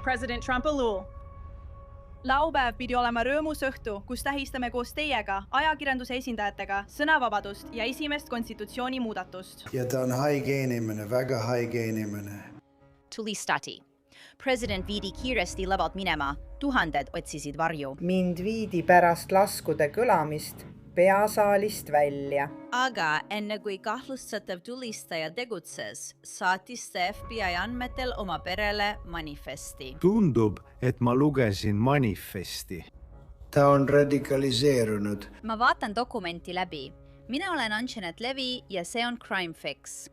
President Trump Alul. Laupäev pidi olema rõõmus õhtu, kus tähistame koos teiega, ajakirjanduse esindajatega, sõnavabadust ja esimest konstitutsiooni muudatust. Ja ta on haige inimene, väga haige inimene. Tulistati. President viidi kiiresti lavalt minema, tuhanded otsisid varju. Mind viidi pärast laskude kõlamist peasaalist välja. Aga enne kui kahtlustatav tulistaja tegutses, saatis ta FBI andmetel oma perele manifesti. Tundub, et ma lugesin manifesti. Ta on radikaliseerunud. Ma vaatan dokumenti läbi. Mina olen Anjanet Levi ja see on Crime Fix.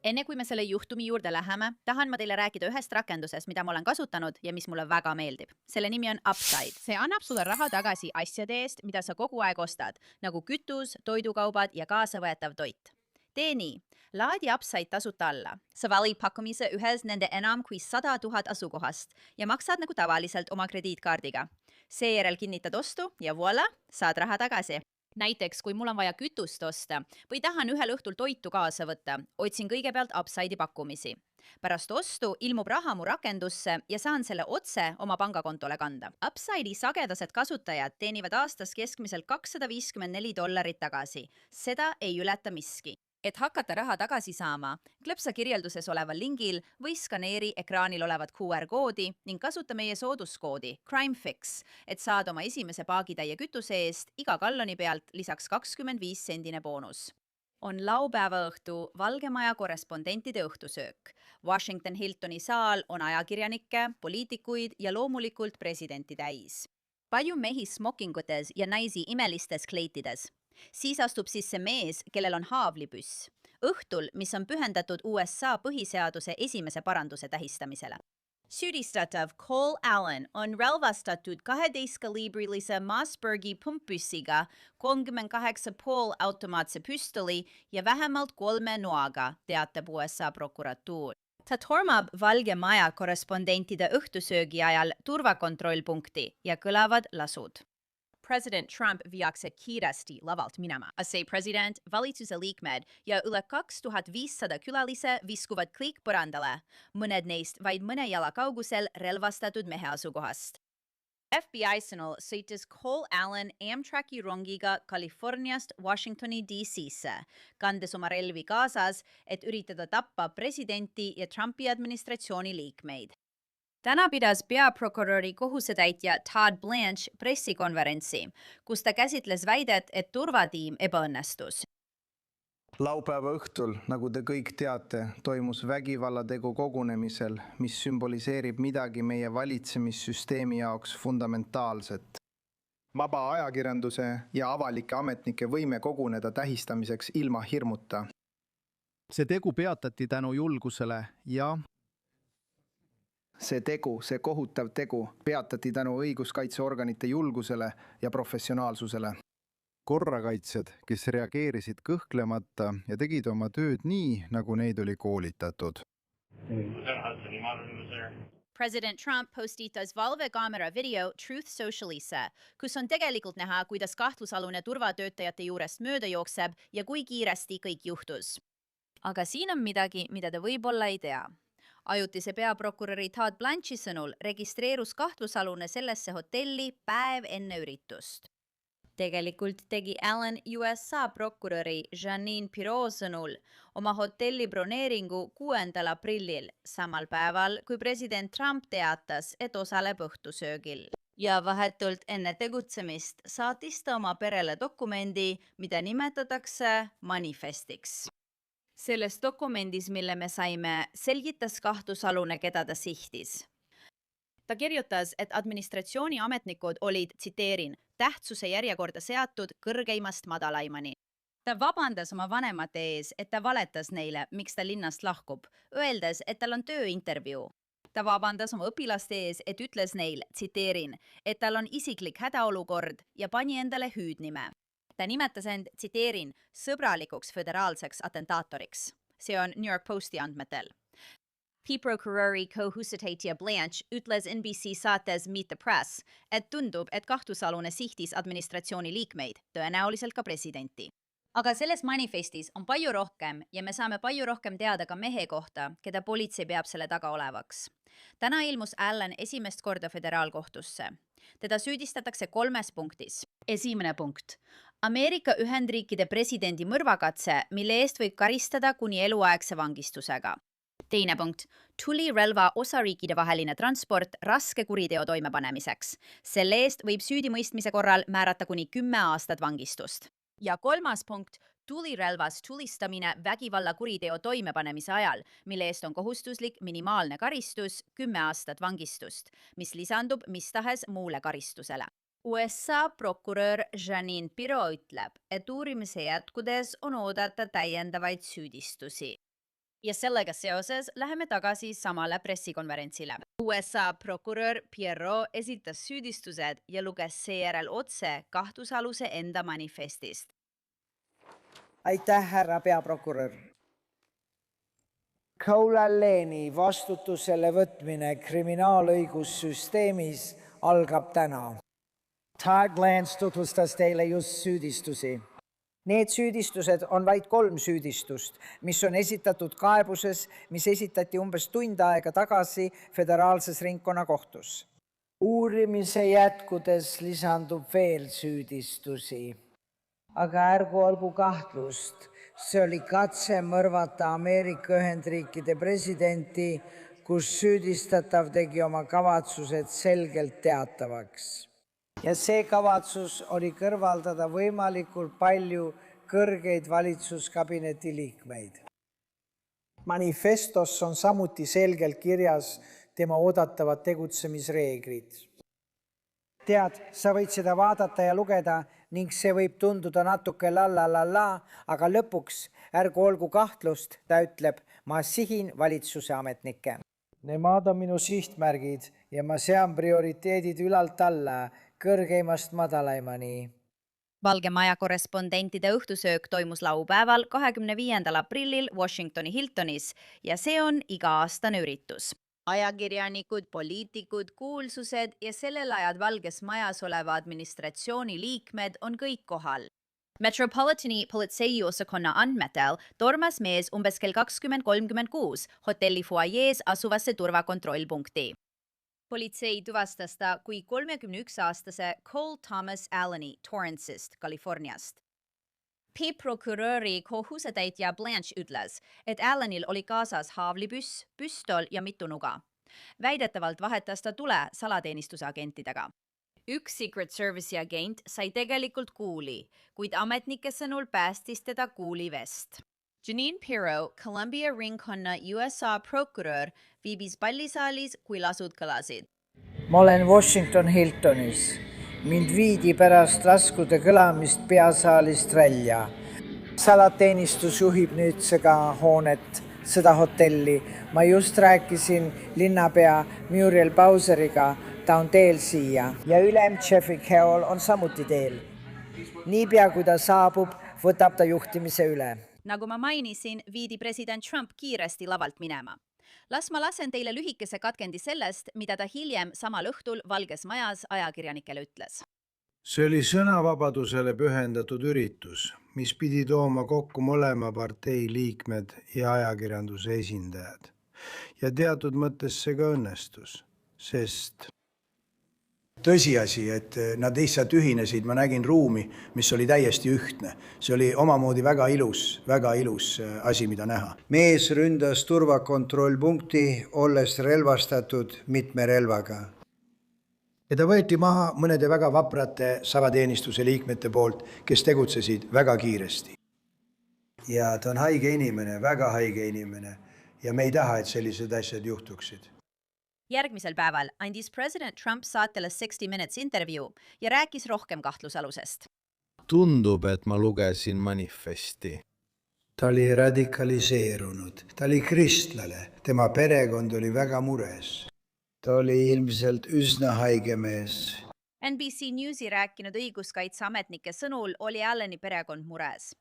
Enne kui me selle juhtumi juurde läheme, tahan ma teile rääkida ühest rakendusest, mida ma olen kasutanud ja mis mulle väga meeldib. Selle nimi on Upside. See annab sulle raha tagasi asjade eest, mida sa kogu aeg ostad, nagu kütus, toidukaubad ja kaasavõetav toit. Tee nii. Laadi Upside tasuta alla. Sa valid pakkumise ühes nende enam kui 100 000 asukohast ja maksad nagu tavaliselt oma krediitkaardiga. Seejärel kinnitad ostu ja voila, saad raha tagasi. Näiteks, kui mul on vaja kütust osta või tahan ühel õhtul toitu kaasa võtta, otsin kõigepealt Upside'i pakkumisi. Pärast ostu ilmub raha mu rakendusse ja saan selle otse oma pangakontole kanda. Upside'i sagedased kasutajad teenivad aastas keskmiselt $254 tagasi. Seda ei ületa miski. Et hakata raha tagasi saama, klõpsa kirjelduses oleval lingil või skaneeri ekraanil olevat QR-koodi ning kasuta meie sooduskoodi Crime Fix, et saad oma esimese paagitäie kütuse eest iga galloni pealt lisaks 25 sendine boonus. On laupäeva õhtu Valge Maja korrespondentide õhtusöök. Washington Hiltoni saal on ajakirjanikke, poliitikuid ja loomulikult presidenti täis. Palju mehi smokingutes ja naisi imelistes kleitides. Siis astub sisse mees, kellel on haavlipüss. Õhtul, mis on pühendatud USA põhiseaduse esimese paranduse tähistamisele. Süüdistatav Cole Allen on relvastatud 12-kaliibrilise Mossbergi pumppüssiga, 38,5 automaatse püstoli ja vähemalt 3 noaga, teatab USA prokuratuur. Ta tormab Valge Maja korrespondentide õhtusöögi ajal turvakontrollpunkti ja kõlavad lasud. President Trump viiakse kiiresti lavalt minema. See president, valitsuse liikmed ja üle 2500 külalise viskuvad kõik põrandale, mõned neist vaid mõne jala kaugusel relvastatud mehe asukohast. FBI sõnul sõitis Cole Allen Amtraki rongiga Californiast Washingtoni DC-sse, kandes oma relvi kaasas, et üritada tappa presidenti ja Trumpi administratsiooni liikmeid. Täna pidas peaprokuröri kohusetäitja Todd Blanche pressikonverentsi, kus ta käsitles väidet, et turvatiim ebaõnnestus. Laupäeva õhtul, nagu te kõik teate, toimus vägivallategu kogunemisel, mis sümboliseerib midagi meie valitsemissüsteemi jaoks fundamentaalset. Vaba ajakirjanduse ja avalike ametnike võime koguneda tähistamiseks ilma hirmuta. See tegu peatati tänu julgusele ja See kohutav tegu peatati tänu õiguskaitseorganite julgusele ja professionaalsusele. korrakaitsjad, kes reageerisid kõhklemata ja tegid oma tööd nii, nagu neid oli koolitatud. President Trump postitas valvekaamera video Truth Socialisse, kus on tegelikult näha, kuidas kahtlusalune turvatöötajate juurest mööda jookseb ja kui kiiresti kõik juhtus. Aga siin on midagi, mida te võib-olla ei tea. Ajutise peaprokuröri Todd Blanche'i sõnul registreerus kahtlusalune sellesse hotelli päev enne üritust. Tegelikult tegi Allen USA prokuröri Jeanine Pirot sõnul oma hotelli broneeringu 6. aprillil, samal päeval, kui president Trump teatas, et osaleb õhtusöögil. Ja vahetult enne tegutsemist saatis ta oma perele dokumendi, mida nimetatakse manifestiks. Selles dokumendis, mille me saime, selgitas kahtlusalune, keda ta sihtis. Ta kirjutas, et administratsiooni ametnikud olid, tsiteerin, tähtsuse järjekorda seatud kõrgeimast madalaimani. Ta vabandas oma vanemate ees, et ta valetas neile, miks ta linnast lahkub, öeldes, et tal on tööintervjuu. Ta vabandas oma õpilaste ees, et ütles neil, tsiteerin, et tal on isiklik hädaolukord ja pani endale hüüdnime. Ta nimetas end, tsiteerin, sõbralikuks föderaalseks atentaatoriks. See on New York Posti andmetel. Peaprokuröri kohusetäitja Blanche ütles NBC saates Meet the Press, et tundub, et kahtlusalune sihtis administratsiooni liikmeid, tõenäoliselt ka presidenti. aga selles manifestis on palju rohkem ja me saame palju rohkem teada ka mehe kohta, keda politsei peab selle taga olevaks. Täna ilmus Allen esimest korda föderaalkohtusse. Teda süüdistatakse 3 punktis. Esimene punkt. Ameerika Ühendriikide presidendi mõrvakatse, mille eest võib karistada kuni eluaegse vangistusega. Teine punkt. Tulirelva osariikide vaheline transport raske kuriteo toimepanemiseks. Selle eest võib süüdimõistmise korral määrata kuni 10 aastat vangistust. Ja 3. punkt. Tulirelvas tulistamine vägivalla kuriteo toimepanemise ajal, mille eest on kohustuslik minimaalne karistus 10 aastat vangistust, mis lisandub mis tahes muule karistusele. USA prokurör Jeanine Pirro ütleb, et uurimise jätkudes on oodata täiendavaid süüdistusi. Ja sellega seoses läheme tagasi samale pressikonverentsile. USA prokurör Pirro esitas süüdistused ja luges seejärel otse kahtlusaluse enda manifestist. aitäh, härra peaprokurör. Cole Alleni vastutusele võtmine kriminaalõigussüsteemis algab täna. Todd Lance tutvustas teile just süüdistusi. Need süüdistused on vaid 3 süüdistust, mis on esitatud kaebuses, mis esitati umbes tund aega tagasi föderaalses ringkonnakohtus. Uurimise jätkudes lisandub veel süüdistusi. Aga ärgu olgu kahtlust, see oli katse mõrvata Ameerika Ühendriikide presidenti, kus süüdistatav tegi oma kavatsused selgelt teatavaks. Ja see kavatsus oli kõrvaldada võimalikult palju kõrgeid valitsuskabineti liikmeid. Manifestos on samuti selgelt kirjas tema oodatavad tegutsemisreeglid. Tead, sa võid seda vaadata ja lugeda ning see võib tunduda natuke la, aga lõpuks ärgu olgu kahtlust, ta ütleb, ma sihin valitsuse ametnikke. Nemad on minu sihtmärgid ja ma sean prioriteedid ülalt alla, kõrgeimast madalaimani. Valge Maja korrespondentide õhtusöök toimus laupäeval 25. aprillil Washingtoni Hiltonis ja see on iga-aastane üritus. Ajakirjanikud, poliitikud, kuulsused ja sellel ajal Valges Majas oleva administratsiooni liikmed on kõik kohal. Metropolitani politseiosakonna andmetel tormas mees umbes kell 20:36 hotelli fuajees asuvasse turvakontrollpunkti. Politsei tuvastas ta kui 31-aastase Cole Thomas Alleni Torrance'ist, Californiast. Peaprokuröri kohusetäitja Blanche ütles, et Allenil oli kaasas haavlipüss, püstol ja mitu nuga. Väidetavalt vahetas ta tule salateenistuse agentidega. Üks Secret Service'i agent sai tegelikult kuuli, kuid ametnike sõnul päästis teda kuulivest. Jeanine Pirro, Columbia ringkonna USA prokurör, viibis pallisaalis, kui lasud kõlasid. Ma olen Washington Hiltonis. Mind viidi pärast laskude kõlamist peasaalist välja. Salateenistus juhib nüüdsega hoonet, seda hotelli. Ma just rääkisin linnapea Muriel Bowseriga, ta on teel siia. Ja ülem Jeffrey Carroll on samuti teel. Niipea kui ta saabub, võtab ta juhtimise üle. Nagu ma mainisin, viidi president Trump kiiresti lavalt minema. Las ma lasen teile lühikese katkendi sellest, mida ta hiljem samal õhtul Valges Majas ajakirjanikele ütles. See oli sõnavabadusele pühendatud üritus, mis pidi tooma kokku mõlema partei liikmed ja ajakirjanduse esindajad. Ja teatud mõttes see ka õnnestus, sest tõsiasi, et nad lihtsalt ühinesid, ma nägin ruumi, mis oli täiesti ühtne. See oli omamoodi väga ilus asi, mida näha. mees ründas turvakontrollpunkti, olles relvastatud mitme relvaga. Ja ta võeti maha mõnede väga vaprate salateenistuse liikmete poolt, kes tegutsesid väga kiiresti. Ja ta on haige inimene, väga haige inimene ja me ei taha, et sellised asjad juhtuksid. Järgmisel päeval andis president Trump saatele 60 Minutes intervjuu ja rääkis rohkem kahtlusalusest. Tundub, et ma lugesin manifesti. Ta oli radikaliseerunud, ta oli kristlane, tema perekond oli väga mures. Ta oli ilmselt üsna haige mees. NBC Newsi rääkinud õiguskaitseametnike sõnul oli Alleni perekond mures.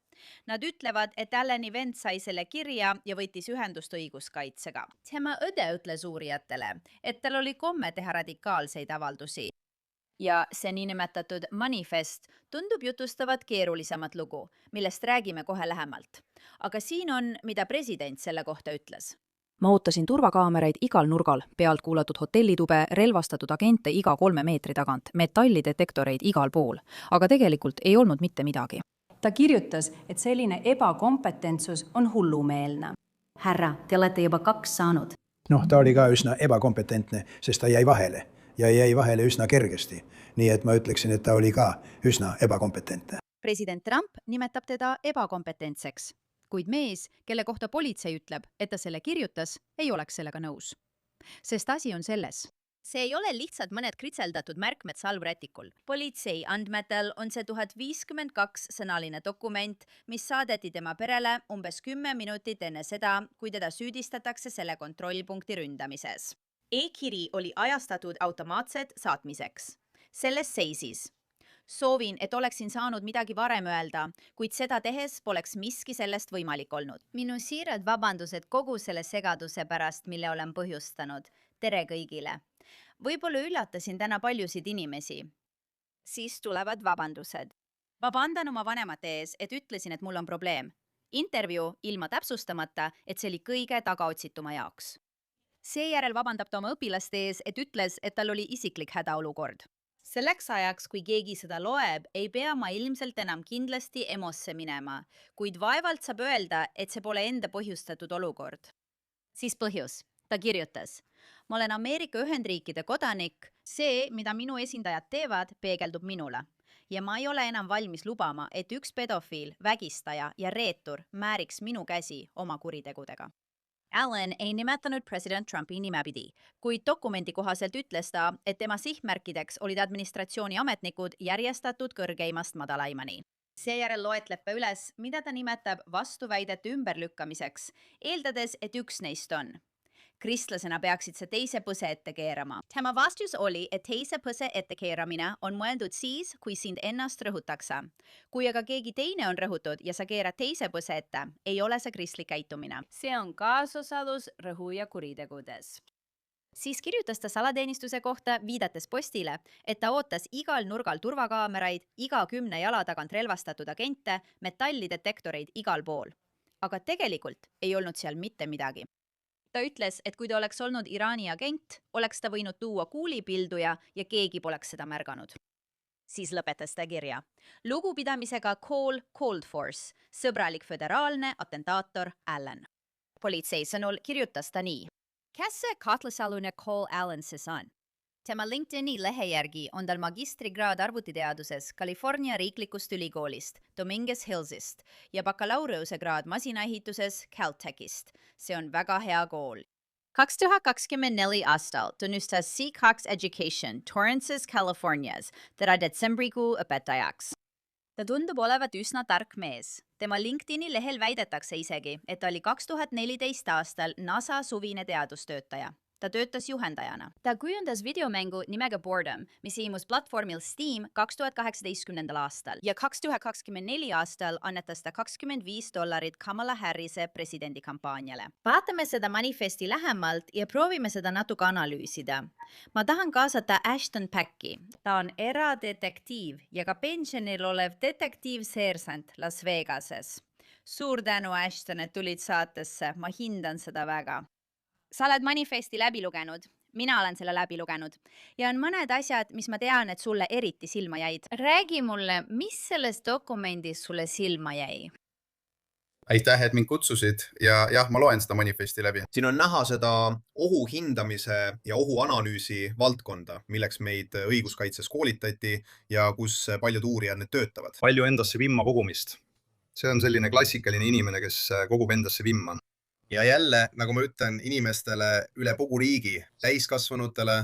Nad ütlevad, et Alleni vend sai selle kirja ja võttis ühendust õiguskaitsega. Tema õde ütles uurijatele, et tal oli komme teha radikaalseid avaldusi. ja see niinimetatud manifest tundub jutustavat keerulisemat lugu, millest räägime kohe lähemalt. Aga siin on, mida president selle kohta ütles. Ma ootasin turvakaameraid igal nurgal, pealt kuulatud hotellitube, relvastatud agente iga 3 meetri tagant, metallidetektoreid igal pool, aga tegelikult ei olnud mitte midagi. Ta kirjutas, et selline ebakompetentsus on hullumeelne. Härra, te olete juba 2 saanud. Noh, ta oli ka üsna ebakompetentne, sest ta jäi vahele ja jäi vahele üsna kergesti. Nii et ma ütleksin, et ta oli ka üsna ebakompetentne. President Trump nimetab teda ebakompetentseks, kuid mees, kelle kohta politsei ütleb, et ta selle kirjutas, ei oleks sellega nõus. Sest asi on selles. See ei ole lihtsalt mõned kritseldatud märkmed salvrätikul. Politsei andmetel on see 1052-sõnaline dokument, mis saadeti tema perele umbes 10 minutit enne seda, kui teda süüdistatakse selle kontrollpunkti ründamises. E-kiri oli ajastatud automaatset saatmiseks. Selles seisis. Soovin, et oleksin saanud midagi varem öelda, kuid seda tehes poleks miski sellest võimalik olnud. Minu siirad vabandused kogu selle segaduse pärast, mille olen põhjustanud. Tere kõigile! Võib-olla üllatasin täna paljusid inimesi. Siis tulevad vabandused. Vabandan oma vanemate ees, et ütlesin, et mul on probleem. Intervjuu ilma täpsustamata, et see oli kõige tagaotsituma jaoks. Seejärel vabandab ta oma õpilaste ees, et ütles, et tal oli isiklik hädaolukord. Selleks ajaks, kui keegi seda loeb, ei pea ma ilmselt enam kindlasti emosse minema, kuid vaevalt saab öelda, et see pole enda põhjustatud olukord. Siis põhjus. Ta kirjutas. Ma olen Ameerika Ühendriikide kodanik, see, mida minu esindajad teevad, peegeldub minule. Ja ma ei ole enam valmis lubama, et üks pedofiil, vägistaja ja reetur määriks minu käsi oma kuritegudega. Allen ei nimetanud president Trumpi nimepidi, kuid dokumendi kohaselt ütles ta, et tema sihtmärkideks olid administratsiooni ametnikud järjestatud kõrgeimast madalaimani. Seejärel loetleb ta üles, mida ta nimetab vastuväidete ümberlükkamiseks, eeldades, et üks neist on. Kristlasena peaksid see teise põse ette keerama. Tema vastus oli, et teise põse ette keeramine on mõeldud siis, kui sind ennast rõhutakse. Kui aga keegi teine on rõhutud ja sa keerad teise põse ette, ei ole see kristlik käitumine. See on kaasosalus rõhuja kuritegudes. Siis kirjutas ta salateenistuse kohta, viidates postile, et ta ootas igal nurgal turvakaameraid, iga 10 jala tagant relvastatud agente, metallidetektoreid igal pool. Aga tegelikult ei olnud seal mitte midagi. Ta ütles, et kui ta oleks olnud Iraani agent, oleks ta võinud tuua kuulipilduja ja keegi poleks seda märganud. Siis lõpetas ta kirja. Lugupidamisega Call Cold Force, sõbralik föderaalne atentaator Allen. Politsei sõnul kirjutas ta nii. Kes see kahtlusalune Cole Allen siis on? Tema LinkedIni lehe järgi on tal magistrigraad arvutiteaduses California riiklikust ülikoolist, Dominguez Hillsist ja bakalaureuse-graad masinaehituses Caltechist. See on väga hea kool. 2024 aastal tunnustas C-Cox Education Torrances, Californias teda detsembrikuu õpetajaks. Ta tundub olevat üsna tark mees. Tema LinkedIni lehel väidetakse isegi, et ta oli 2014 aastal NASA suvine teadustöötaja. Ta töötas juhendajana. Ta kujundas videomängu nimega Boredom, mis ilmus platvormil Steam 2018 aastal ja 2024 aastal annetas ta $25 Kamala Harrise presidendikampaaniale. Vaatame seda manifesti lähemalt ja proovime seda natuke analüüsida. Ma tahan kaasata Ashton Packi. Ta on eradetektiiv ja ka pensionil olev detektiivseersant Las Vegases. Suur tänu, Ashton, et tulid saatesse. Ma hindan seda väga. Sa oled manifesti läbi lugenud, mina olen selle läbi lugenud ja on mõned asjad, mis ma tean, et sulle eriti silma jäid. Räägi mulle, mis selles dokumendis sulle silma jäi? Aitäh, et mind kutsusid ja jah, ma loen seda manifesti läbi. Siin on näha seda ohu hindamise ja ohu analüüsi valdkonda, milleks meid õiguskaitses koolitati ja kus paljud uurijad nüüd töötavad. Palju endasse vimma kogumist. See on selline klassikaline inimene, kes kogub endasse vimma. Ja jälle, nagu ma ütlen, inimestele üle kogu riigi, täiskasvanutele,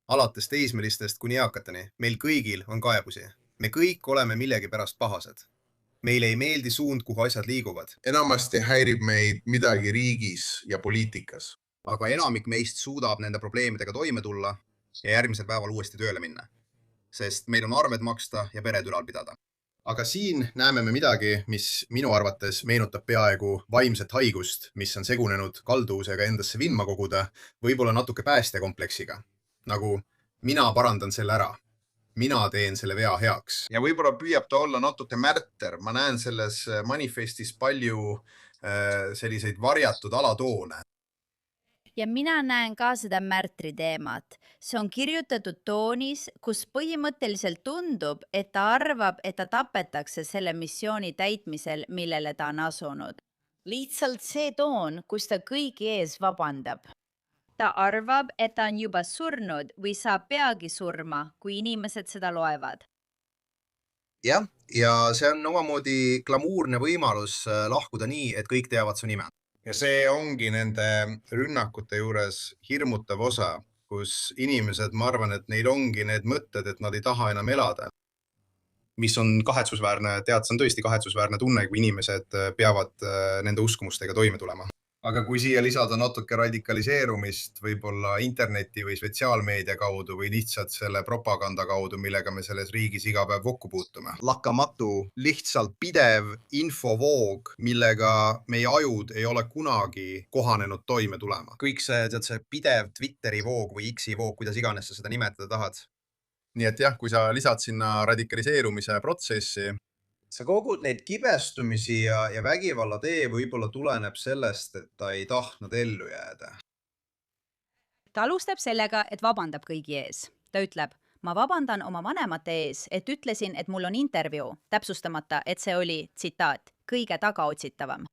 alates teismelistest kuni eakateni, meil kõigil on kaebusi. Me kõik oleme millegi pärast pahased. Meile ei meeldi suund, kuhu asjad liiguvad. Enamasti häirib meid midagi riigis ja poliitikas. Aga enamik meist suudab nende probleemidega toime tulla ja järgmisel päeval uuesti tööle minna. Sest meil on arved maksta ja pered ülal pidada. Aga siin näeme me midagi, mis minu arvates meenutab peaaegu vaimset haigust, mis on segunenud kalduvusega endasse vimma koguda, võib-olla natuke päästekompleksiga. Nagu mina parandan selle ära. mina teen selle vea heaks. Ja võib-olla püüab ta olla natuke märter. Ma näen selles manifestis palju selliseid varjatud alatoone. Ja mina näen ka seda märtri teemat. See on kirjutatud toonis, kus põhimõtteliselt tundub, et ta arvab, et ta tapetakse selle missiooni täitmisel, millele ta on asunud. Lihtsalt see toon, kus ta kõigi ees vabandab. Ta arvab, et ta on juba surnud või saab peagi surma, kui inimesed seda loevad. Jah, ja see on omamoodi glamuurne võimalus lahkuda nii, et kõik teavad su nime. Ja see ongi nende rünnakute juures hirmutav osa, kus inimesed, ma arvan, et neil ongi need mõtted, et nad ei taha enam elada. Mis on kahetsusväärne, see on tõesti kahetsusväärne tunne, kui inimesed peavad nende uskumustega toime tulema. Aga kui siia lisada natuke radikaliseerumist võib-olla interneti või sotsiaalmeedia kaudu või lihtsalt selle propaganda kaudu, millega me selles riigis iga päev kokku puutume. Lakkamatu, lihtsalt pidev infovoog, millega meie ajud ei ole kunagi kohanenud toime tulema. Kõik see pidev Twitteri voog või X-i voog, kuidas iganes sa seda nimetada tahad. Nii et jah, kui sa lisad sinna radikaliseerumise protsessi, sa kogud neid kibestumisi ja vägivalla tee võib-olla tuleneb sellest, et ta ei tahtnud ellu jääda. Ta alustab sellega, et vabandab kõigi ees. Ta ütleb, ma vabandan oma vanemate ees, et ütlesin, et mul on intervjuu, täpsustamata, et see oli, tsitaat, kõige tagaotsitavam.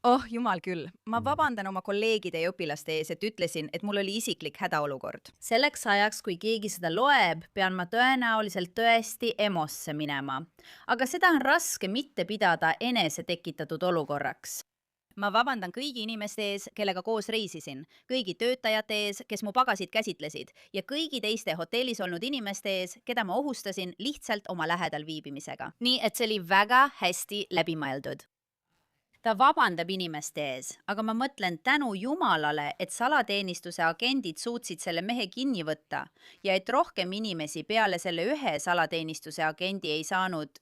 Oh, jumal küll. Ma vabandan oma kolleegide ja õpilaste ees, et ütlesin, et mul oli isiklik hädaolukord. Selleks ajaks, kui keegi seda loeb, pean ma tõenäoliselt tõesti emosse minema. Aga seda on raske mitte pidada enese tekitatud olukorraks. Ma vabandan kõigi inimeste ees, kellega koos reisisin, kõigi töötajate ees, kes mu pagasid käsitlesid ja kõigi teiste hotellis olnud inimeste ees, keda ma ohustasin lihtsalt oma lähedal viibimisega. Nii, et see oli väga hästi läbimõeldud. Ta vabandab inimeste ees, aga ma mõtlen tänu Jumalale, et salateenistuse agendid suutsid selle mehe kinni võtta ja et rohkem inimesi peale selle ühe salateenistuse agendi ei saanud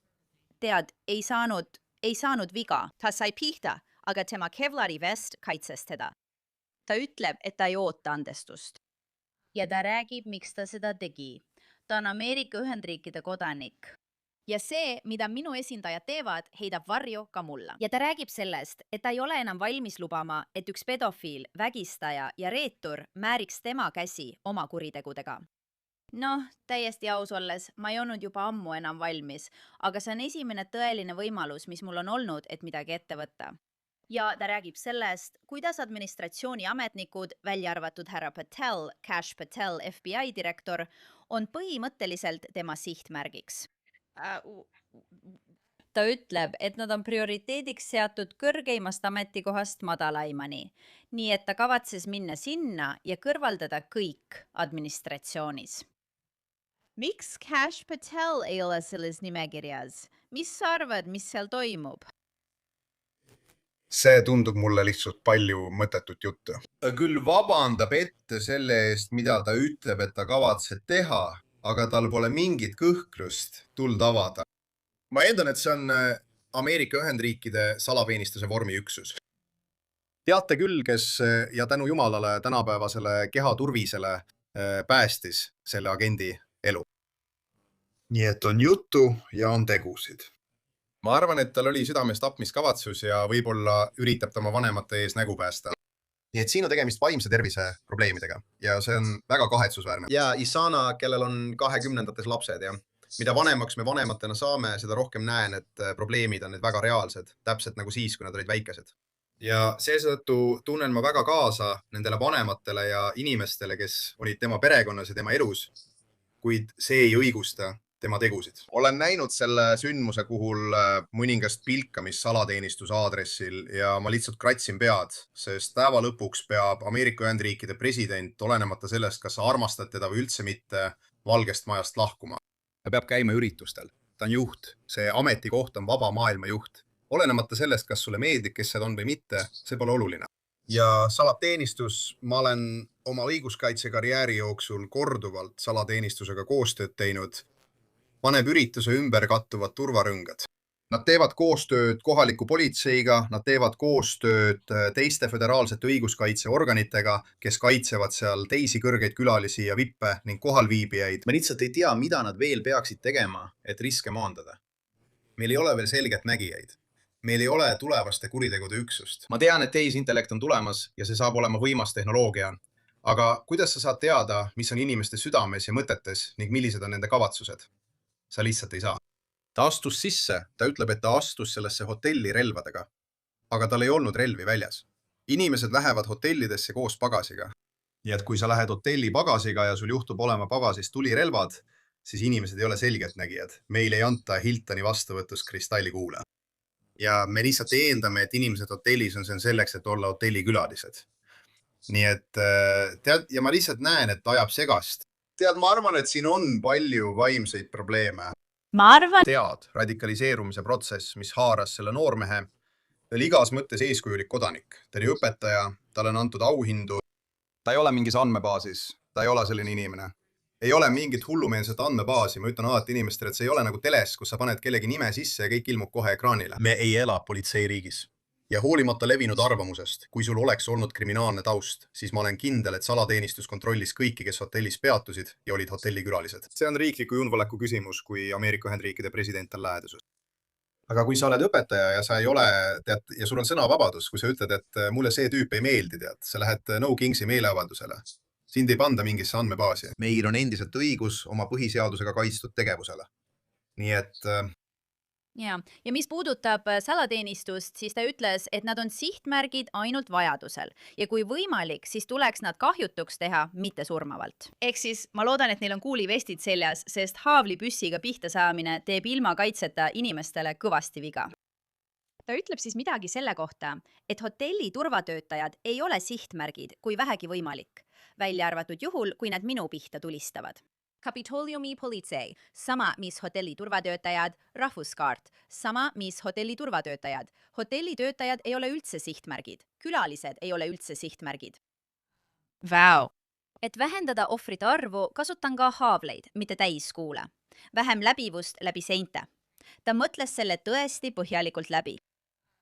viga. Ta sai pihta, aga tema Kevlari vest kaitses teda. Ta ütleb, et ta ei oota andestust. Ja ta räägib, miks ta seda tegi. Ta on Ameerika Ühendriikide kodanik. Ja see, mida minu esindajad teevad, heidab varju ka mulla. Ja ta räägib sellest, et ta ei ole enam valmis lubama, et üks pedofiil, vägistaja ja reetur määriks tema käsi oma kuritegudega. Noh, täiesti aus olles, ma ei olnud juba ammu enam valmis, aga see on esimene tõeline võimalus, mis mul on olnud, et midagi ette võtta. Ja ta räägib sellest, kuidas administratsiooni ametnikud, välja arvatud härra Patel, Cash Patel, FBI direktor, on põhimõtteliselt tema sihtmärgiks. Ta ütleb, et nad on prioriteediks seatud kõrgeimast ametikohast madalaimani, nii et ta kavatses minna sinna ja kõrvaldada kõik administratsioonis. Miks Cash Patel ei ole selles nimekirjas? Mis sa arvad, mis seal toimub? See tundub mulle lihtsalt palju mõttetut juttu. Küll vabandab ette selle eest, mida ta ütleb, et ta kavatseb teha, aga tal pole mingit kõhklust tuld avada. Ma eeldan, et see on Ameerika Ühendriikide salateenistuse vormiüksus. Teate küll, kes ja tänu Jumalale tänapäevasele kehaturvisele päästis selle agendi elu. Nii et on juttu ja on tegusid. Ma arvan, et tal oli südames tapmiskavatsus ja võib-olla üritab ta oma vanemate ees nägu päästa. Nii et siin on tegemist vaimse tervise probleemidega ja see on väga kahetsusväärne. Ja Isana, kellel on 20-ndates lapsed ja mida vanemaks me vanematena saame, seda rohkem näen, et probleemid on need väga reaalsed, täpselt nagu siis, kui nad olid väikesed. Ja seetõttu tunnen ma väga kaasa nendele vanematele ja inimestele, kes olid tema perekonnas ja tema elus, kuid see ei õigusta tema tegusid. Olen näinud selle sündmuse puhul mõningast pilkamist salateenistuse aadressil ja ma lihtsalt kratsin pead, sest päeva lõpuks peab Ameerika Ühendriikide president olenemata sellest, kas sa armastad teda või üldse mitte, Valgest majast lahkuma. Ta peab käima üritustel. Ta on juht. See ametikoht on vaba maailma juht. Olenemata sellest, kas sulle meeldib, kes see on või mitte, see pole oluline. Ja salateenistus, ma olen oma õiguskaitsekarjääri jooksul korduvalt salateenistusega koostööd teinud, paneb ürituse ümber kattuvad turvarõngad. Nad teevad koostööd kohaliku politseiga, nad teevad koostööd teiste föderaalsete õiguskaitseorganitega, kes kaitsevad seal teisi kõrgeid külalisi ja vippe ning kohalviibijaid. Me lihtsalt ei tea, mida nad veel peaksid tegema, et riske maandada. Meil ei ole veel selget nägijaid. Meil ei ole tulevaste kuritegude üksust. Ma tean, et tehisintellekt on tulemas ja see saab olema võimas tehnoloogia. Aga kuidas sa saad teada, mis on inimeste südames ja mõtetes ning millised on nende kavatsused? Sa lihtsalt ei saa. Ta astus sisse, ta ütleb, et ta astus sellesse hotelli relvadega. Aga tal ei olnud relvi väljas. Inimesed lähevad hotellidesse koos pagasiga. Ja et kui sa lähed hotelli pagasiga ja sul juhtub olema pagasis tulirelvad, siis inimesed ei ole selgeltnägijad. Meil ei anta Hiltoni vastuvõtus kristallikuule. Ja me lihtsalt eeldame, et inimesed hotellis on selleks, et olla hotellikülalised. Nii et tead, ja ma lihtsalt näen, et ajab segast. Tead, ma arvan, et siin on palju vaimseid probleeme. Ma arvan... Tead, radikaliseerumise protsess, mis haaras selle noormehe, ta oli igas mõttes eeskujulik kodanik. Ta oli õpetaja, talle on antud auhindu. Ta ei ole mingis andmebaasis, ta ei ole selline inimene. Ei ole mingit hullumeelset andmebaasi. Ma ütlen alati inimestele, et see ei ole nagu teles, kus sa paned kellegi nime sisse ja kõik ilmub kohe ekraanile. Me ei ela politseiriigis. Ja hoolimata levinud arvamusest, kui sul oleks olnud kriminaalne taust, siis ma olen kindel, et salateenistus kontrollis kõiki, kes hotellis peatusid ja olid hotellikülalised. See on riikliku julgeoleku küsimus, kui Ameerika Ühendriikide president on läheduses. Aga kui sa oled õpetaja ja sa ei ole, tead, ja sul on sõnavabadus, kui sa ütled, et mulle see tüüp ei meeldi, tead, sa lähed No Kingsi meeleavaldusele. Sind ei panda mingisse andmebaasi. Meil on endiselt õigus oma põhiseadusega kaitstud tegevusele. Nii et... Ja mis puudutab salateenistust, siis ta ütles, et nad on sihtmärgid ainult vajadusel ja kui võimalik, siis tuleks nad kahjutuks teha, mitte surmavalt. Ehk siis ma loodan, et neil on kuulivestid seljas, sest haavlipüssiga pihta saamine teeb ilma kaitseta inimestele kõvasti viga. Ta ütleb siis midagi selle kohta, et hotelli turvatöötajad ei ole sihtmärgid, kui vähegi võimalik, välja arvatud juhul, kui nad minu pihta tulistavad. Kapitoliumi politsei, sama mis hotelli turvatöötajad, rahvuskaart, sama mis hotelli turvatöötajad. Hotellitöötajad ei ole üldse sihtmärgid, külalised ei ole üldse sihtmärgid. Vau! Et vähendada ohvrite arvu, kasutan ka haavleid, mitte täiskuule. Vähem läbivust läbi seinte. Ta mõtles selle tõesti põhjalikult läbi.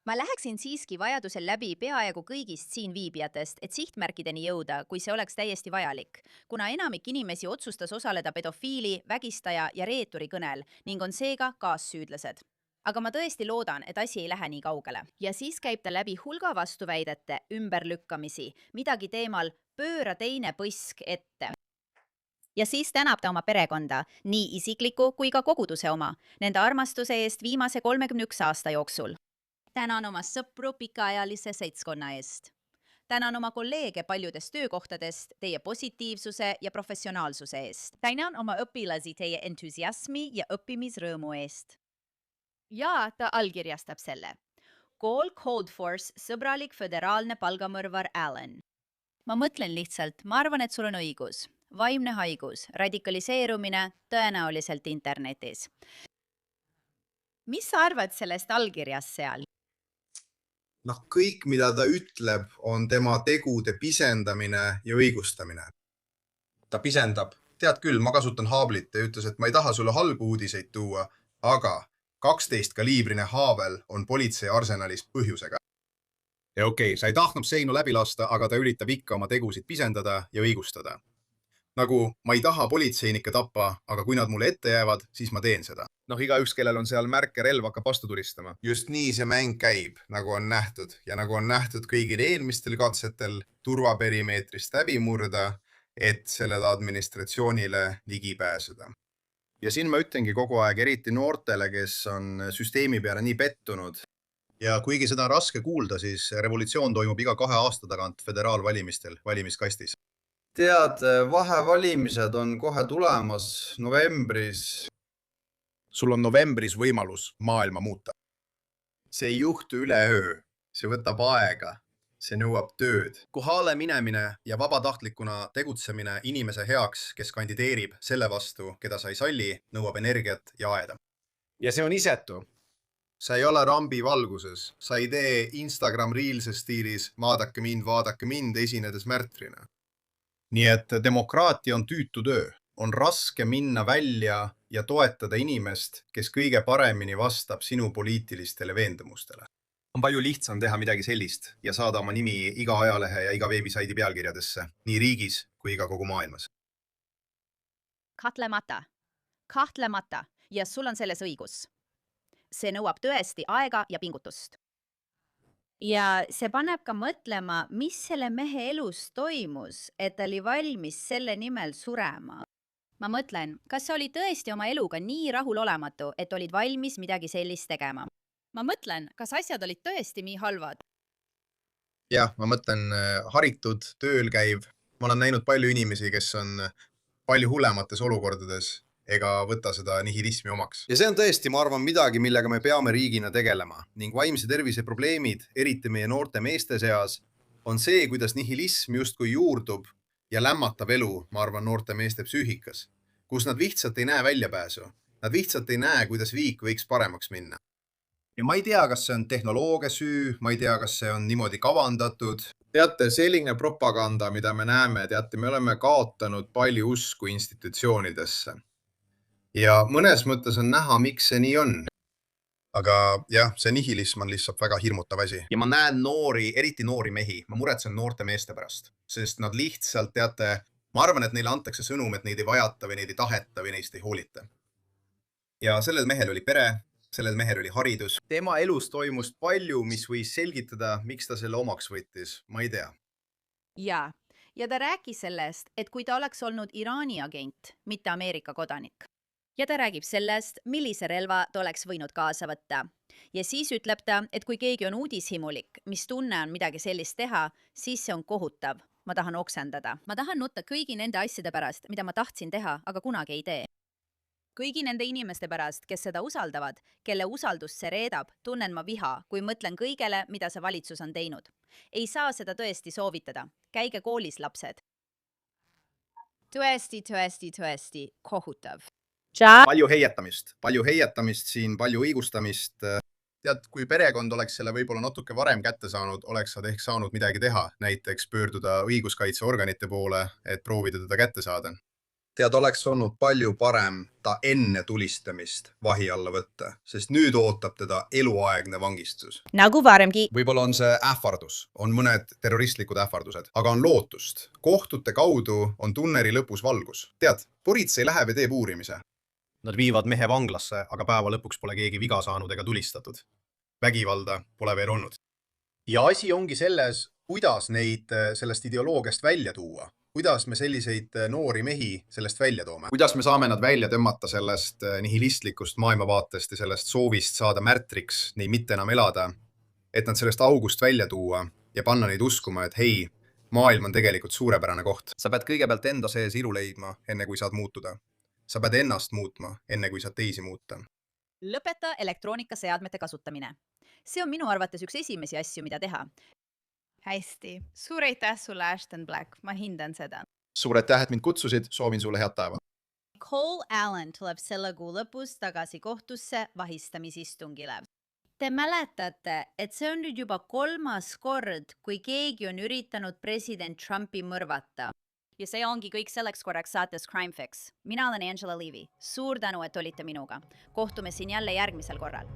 Ma läheksin siiski vajadusel läbi peaaegu kõigist siin viibijatest, et sihtmärkideni jõuda, kui see oleks täiesti vajalik, kuna enamik inimesi otsustas osaleda pedofiili, vägistaja ja reeturi kõnel ning on seega kaassüüdlased. Aga ma tõesti loodan, et asi ei lähe nii kaugele. Ja siis käib ta läbi hulga vastuväidete ümberlükkamisi, midagi teemal pööra teine põsk ette. Ja siis tänab ta oma perekonda, nii isikliku kui ka koguduse oma, nende armastuse eest viimase 31 aasta jooksul. Tänan oma sõpru pikaajalise seltskonna eest. Tänan oma kolleege paljudest töökohtadest, teie positiivsuse ja professionaalsuse eest. Tänan oma õpilasi teie entusiasmi ja õppimisrõõmu eest. Ja ta allkirjastab selle. Kool Cold Force, sõbralik föderaalne palgamõrvar Allen. Ma mõtlen lihtsalt, ma arvan, et sul on õigus. Vaimne haigus, radikaliseerumine, tõenäoliselt internetis. Mis sa arvad sellest allkirjast seal? Kõik, mida ta ütleb, on tema tegude pisendamine ja õigustamine. Ta pisendab. Tead küll, ma kasutan haavlit ja ütles, et ma ei taha sulle halbu uudiseid tuua, aga 12 kaliibrine haavel on politsei arsenalis põhjusega. Ja okei, sa ei tahtnud seinu läbi lasta, aga ta üritab ikka oma tegusid pisendada ja õigustada. Nagu ma ei taha politseinikke tappa, aga kui nad mulle ette jäävad, siis ma teen seda. Igaüks, kellel on seal märke relv, hakkab vastu turistama. Just nii see mäng käib, nagu on nähtud. Ja nagu on nähtud kõigil eelmistel katsetel turvaperimeetrist läbi murda, et sellele administratsioonile ligi pääseda. Ja siin ma ütlengi kogu aeg, eriti noortele, kes on süsteemi peale nii pettunud. Ja kuigi seda on raske kuulda, siis revolutsioon toimub iga 2 aasta tagant föderaalvalimistel, valimiskastis. Tead, vahevalimised on kohe tulemas novembris. Sul on novembris võimalus maailma muuta. See ei juhtu üleöö, see võtab aega, see nõuab tööd. Kohale minemine ja vabatahtlikuna tegutsemine inimese heaks, kes kandideerib selle vastu, keda sa ei salli, nõuab energiat ja aeda. Ja see on isetu. Sa ei ole rambi valguses, sa ei tee Instagram Reelses stiilis vaadake mind esinedes märtrina. Nii et demokraatia on tüütu töö. On raske minna välja ja toetada inimest, kes kõige paremini vastab sinu poliitilistele veendumustele. On palju lihtsam teha midagi sellist ja saada oma nimi iga ajalehe ja iga veebisaidi pealkirjadesse, nii riigis kui ka kogu maailmas. Kahtlemata ja sul on selles õigus. See nõuab tõesti aega ja pingutust. Ja see paneb ka mõtlema, mis selle mehe elus toimus, et ta oli valmis selle nimel surema. Ma mõtlen, kas sa olid tõesti oma eluga nii rahulolematu, et olid valmis midagi sellist tegema? Ma mõtlen, kas asjad olid tõesti nii halvad? Jah, ma mõtlen haritud, tööl käiv. Ma olen näinud palju inimesi, kes on palju hullemates olukordades ega võta seda nihilismi omaks. Ja see on tõesti, ma arvan, midagi, millega me peame riigina tegelema ning vaimse tervise probleemid, eriti meie noorte meeste seas, on see, kuidas nihilism justkui juurdub ja lämmatab elu, ma arvan, noorte meeste psüühikas, kus nad lihtsalt ei näe väljapääsu. Nad lihtsalt ei näe, kuidas viik võiks paremaks minna. Ja ma ei tea, kas see on tehnoloogia süü, ma ei tea, kas see on niimoodi kavandatud. Teate, selline propaganda, mida me näeme, teate, me oleme kaotanud palju usku institutsioonidesse. Ja mõnes mõttes on näha, miks see nii on. Aga jah, see nihilism on lihtsalt väga hirmutav asi. Ja ma näen noori, eriti noori mehi. Ma muretsen noorte meeste pärast, sest nad lihtsalt, teate, ma arvan, et neile antakse sõnum, et neid ei vajata või neid ei taheta või neist ei hoolita. Ja sellel mehel oli pere, sellel mehel oli haridus. Tema elus toimus palju, mis võis selgitada, miks ta selle omaks võttis. Ma ei tea. Ja ta rääkis sellest, et kui ta oleks olnud Iraani agent, mitte Ameerika kodanik. Ja ta räägib sellest, millise relva ta oleks võinud kaasa võtta. Ja siis ütleb ta, et kui keegi on uudishimulik, mis tunne on midagi sellist teha, siis see on kohutav. Ma tahan oksendada. Ma tahan nutta kõigi nende asjade pärast, mida ma tahtsin teha, aga kunagi ei tee. Kõigi nende inimeste pärast, kes seda usaldavad, kelle usaldust see reedab, tunnen ma viha, kui mõtlen kõigele, mida see valitsus on teinud. Ei saa seda tõesti soovitada. Käige koolis, lapsed. Tõesti, kohutav. Palju heietamist siin, palju õigustamist. Tead, kui perekond oleks selle võib-olla natuke varem kätte saanud, oleks sa ehk saanud midagi teha, näiteks pöörduda õiguskaitseorganite poole, et proovida teda kätte saada. Tead, oleks olnud palju parem ta enne tulistamist vahi alla võtta, sest nüüd ootab teda eluaegne vangistus. Nagu varemgi. Võib-olla on see ähvardus, on mõned terroristlikud ähvardused, aga on lootust. Kohtute kaudu on tunneli lõpus valgus. Tead, politsei läheb ja teeb uurimise. Nad viivad mehe vanglasse, aga päeva lõpuks pole keegi viga saanud ega tulistatud. Vägivalda pole veel olnud. Ja asi ongi selles, kuidas neid sellest ideoloogiast välja tuua. Kuidas me selliseid noori mehi sellest välja toome? Kuidas me saame nad välja tõmmata sellest nihilistlikust maailmavaatest ja sellest soovist saada märtriks, neid mitte enam elada, et nad sellest august välja tuua ja panna neid uskuma, et hei, maailm on tegelikult suurepärane koht. Sa pead kõigepealt enda sees ilu leidma, enne kui saad muutuda. Sa pead ennast muutma, enne kui saad teisi muuta. Lõpeta elektroonikaseadmete kasutamine. See on minu arvates üks esimesi asju, mida teha. Hästi. Suur aitäh sulle, Ashton Black. Ma hindan seda. Suur aitäh, et mind kutsusid. Soovin sulle head päeva. Cole Allen tuleb selle kuu lõpus tagasi kohtusse vahistamisistungile. Te mäletate, et see on nüüd juba 3. kord, kui keegi on üritanud president Trumpi mõrvata. Ja see ongi kõik selleks korraks saates Crime Fix. Mina olen Angela Levy. Suur tänu, et olite minuga. Kohtume siin jälle järgmisel korral.